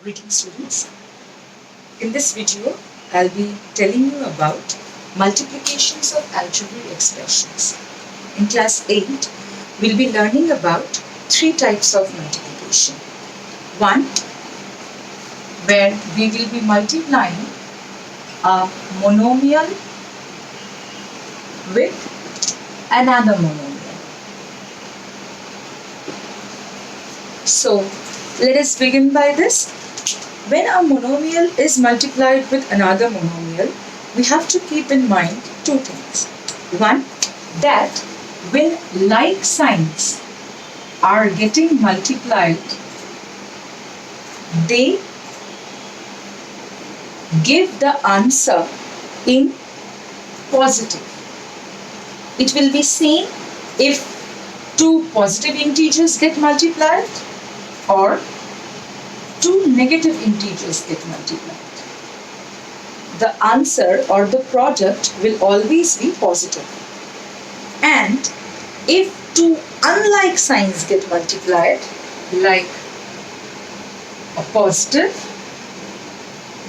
Greetings students. In this video, I'll be telling you about multiplications of algebraic expressions. In class 8, we'll be learning about three types of multiplication. One, where we will be multiplying a monomial with another monomial. So, let us begin by this. When a monomial is multiplied with another monomial, we have to keep in mind two things. One, that when like signs are getting multiplied, they give the answer in positive. It will be same if two positive integers get multiplied or two negative integers get multiplied. The answer or the product will always be positive. And if two unlike signs get multiplied, like a positive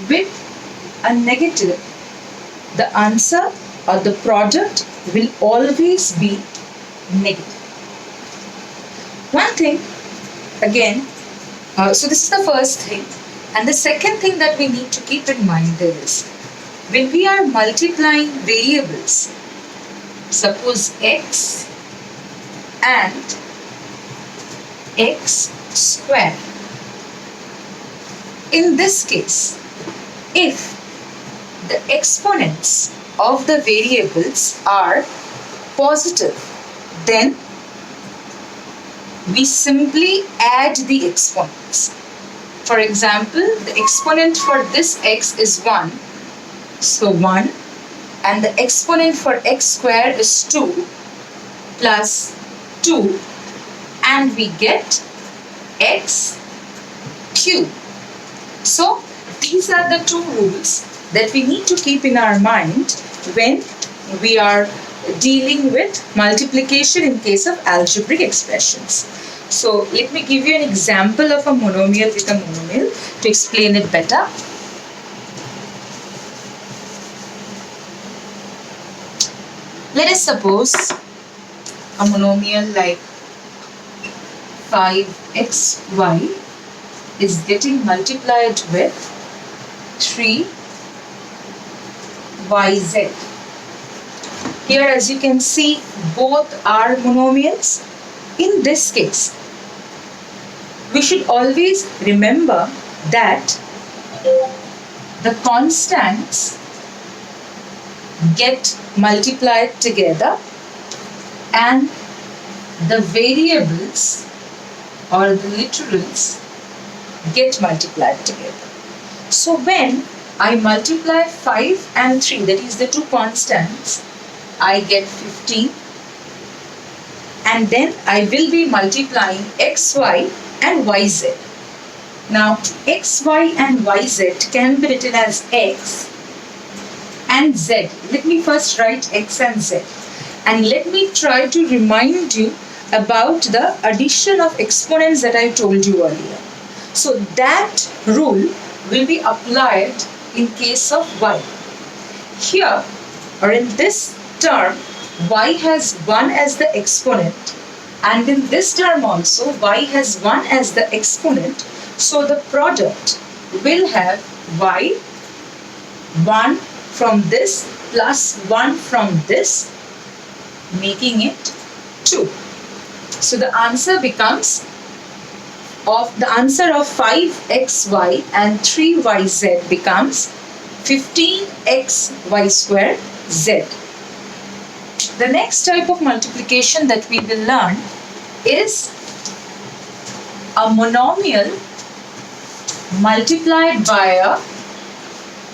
with a negative, the answer or the product will always be negative. One thing, again, so this is the first thing. And the second thing that we need to keep in mind is, when we are multiplying variables, suppose x and x square. In this case, if the exponents of the variables are positive, then we simply add the exponents. For example, the exponent for this x is 1, so 1, and the exponent for x square is 2 plus 2, and we get x cube. So these are the two rules that we need to keep in our mind when we are dealing with multiplication in case of algebraic expressions. So let me give you an example of a monomial with a monomial to explain it better. Let us suppose a monomial like 5xy is getting multiplied with 3yz. Here, as you can see, both are monomials. In this case, we should always remember that the constants get multiplied together and the variables or the literals get multiplied together. So when I multiply 5 and 3, that is the two constants, I get 15, and then I will be multiplying xy and yz. Now xy and yz can be written as x and z. Let me first write x and z, and let me try to remind you about the addition of exponents that I told you earlier. So that rule will be applied in case of y. Here, or in this term, y has 1 as the exponent, and in this term also y has 1 as the exponent. So the product will have y 1 from this plus 1 from this, making it 2. So the answer becomes, the answer of 5xy and 3yz becomes 15xy square z. The next type of multiplication that we will learn is a monomial multiplied by a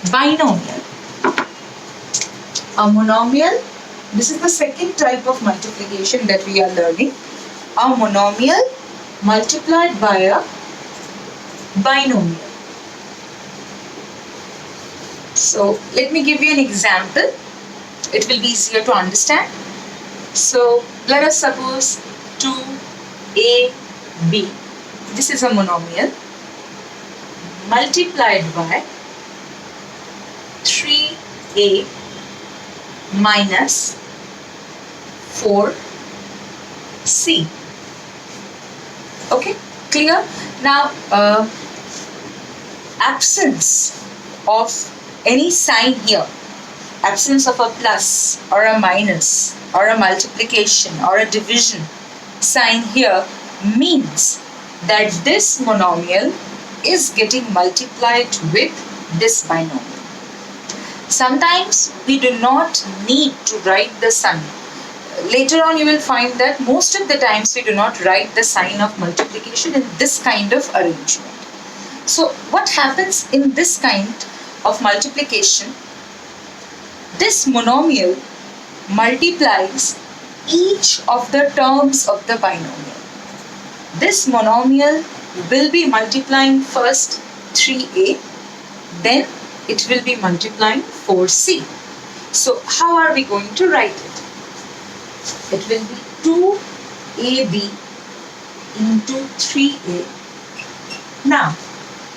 binomial. A monomial, this is the second type of multiplication that we are learning. A monomial multiplied by a binomial. So let me give you an example. It will be easier to understand. So let us suppose 2ab. This is a monomial multiplied by 3a minus 4c. Okay, clear? Now, absence of any sign here, absence of a plus or a minus or a multiplication or a division sign here means that this monomial is getting multiplied with this binomial. Sometimes we do not need to write the sign. Later on you will find that most of the times we do not write the sign of multiplication in this kind of arrangement. So what happens in this kind of multiplication? This monomial multiplies each of the terms of the binomial. This monomial will be multiplying first 3a, then it will be multiplying 4c. So how are we going to write it? It will be 2ab into 3a. Now,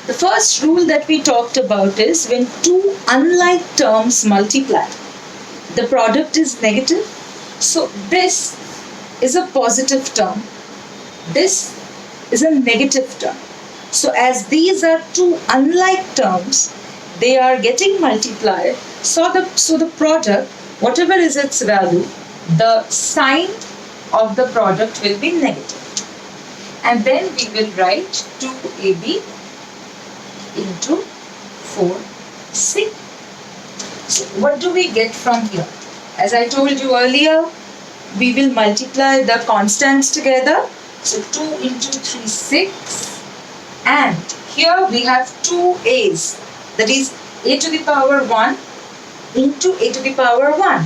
the first rule that we talked about is when two unlike terms multiply, the product is negative. So this is a positive term. This is a negative term. So as these are two unlike terms, they are getting multiplied. So the product, whatever is its value, the sign of the product will be negative. And then we will write 2ab into 4c. So what do we get from here? As I told you earlier, we will multiply the constants together. So 2 into 3, 6. And here we have two a's. That is a to the power 1 into a to the power 1.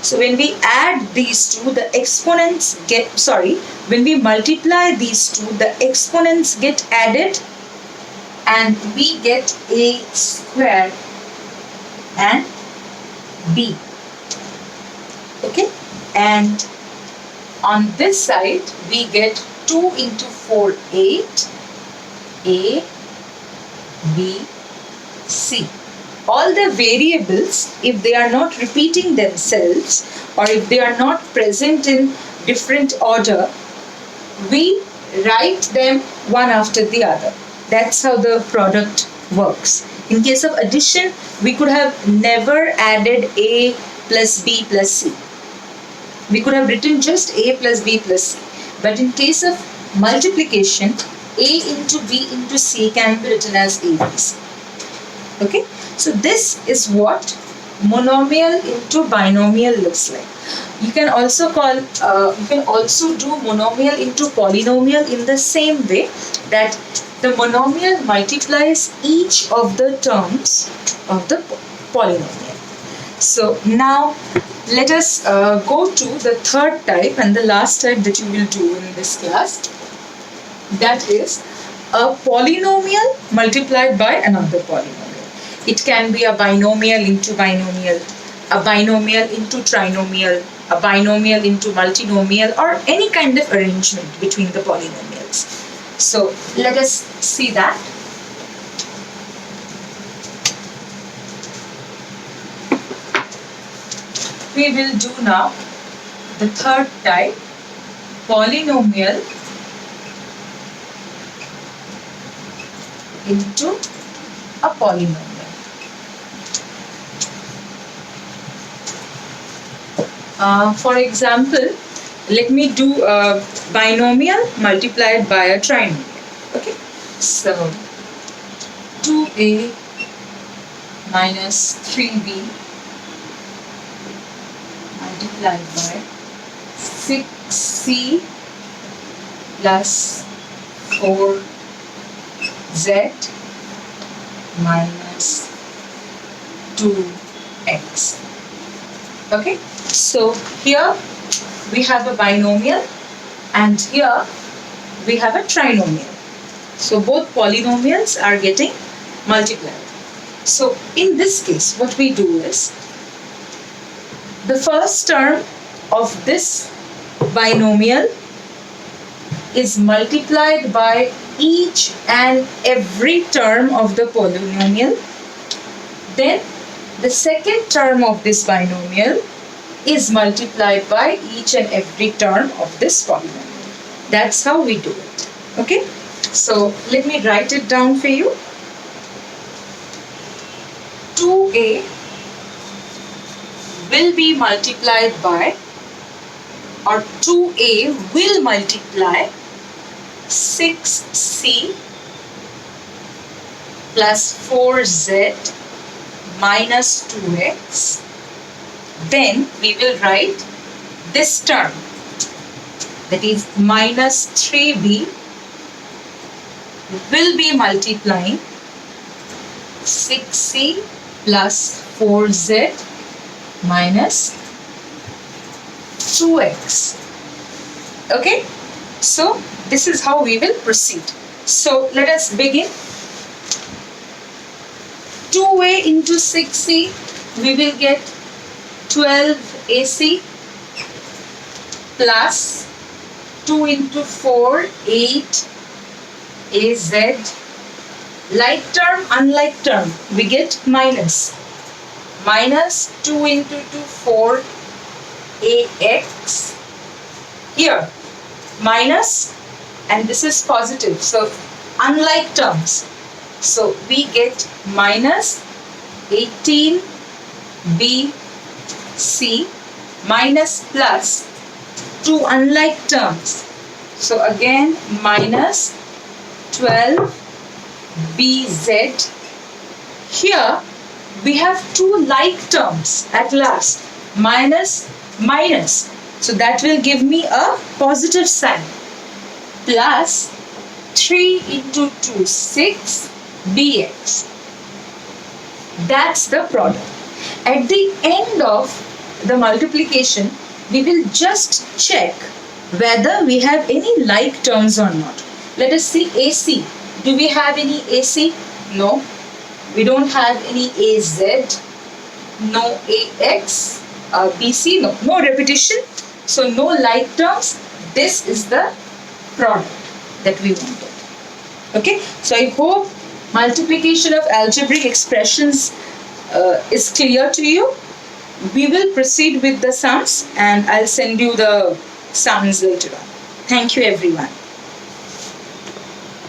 So when we add these two, the exponents get, when we multiply these two, the exponents get added and we get a square and b. Okay? And on this side, we get 2 into 4, 8, a, b, c. All the variables, if they are not repeating themselves or if they are not present in different order, we write them one after the other. That's how the product works. In case of addition, we could have never added a plus b plus c. We could have written just a plus b plus c. But in case of multiplication, a into b into c can be written as a b c. Okay? So this is what monomial into binomial looks like. You can also do monomial into polynomial in the same way, that the monomial multiplies each of the terms of the polynomial. So now let us go to the third type and the last type that you will do in this class. That is a polynomial multiplied by another polynomial. It can be a binomial into binomial, a binomial into trinomial, a binomial into multinomial, or any kind of arrangement between the polynomials. So let us see that. We will do now the third type, polynomial into a polynomial. For example, let me do a binomial multiplied by a trinomial. Okay, so 2a minus 3b multiplied by 6c plus 4z minus 2x. Okay, so here we have a binomial and here we have a trinomial. So both polynomials are getting multiplied. So in this case, what we do is, the first term of this binomial is multiplied by each and every term of the polynomial. Then the second term of this binomial is multiplied by each and every term of this polynomial. That's how we do it. Okay? So let me write it down for you. 2a will be multiplied by, or 2a will multiply 6c plus 4z minus 2x. Then we will write this term, that is minus 3b will be multiplying 6c plus 4z minus 2x. Okay, so this is how we will proceed. So let us begin. 2a into 6c, we will get 12ac plus 2 into 4, 8az. Like term, unlike term, we get minus. Minus 2 into 2, 4 ax. Here, minus, and this is positive. So, unlike terms. So, we get minus 18bc minus plus 2 unlike terms. So, again, minus 12bz. Here we have 2 like terms at last, minus minus, so that will give me a positive sign, plus 3 into 2, 6 bx. That's the product. At the end of the multiplication, we will just check whether we have any like terms or not. Let us see AC. Do we have any AC? No. We don't have any AZ. No AX. BC. No. No repetition. So no like terms. This is the product that we wanted. Okay. So I hope multiplication of algebraic expressions is clear to you. We will proceed with the sums and I'll send you the sums later on. Thank you everyone.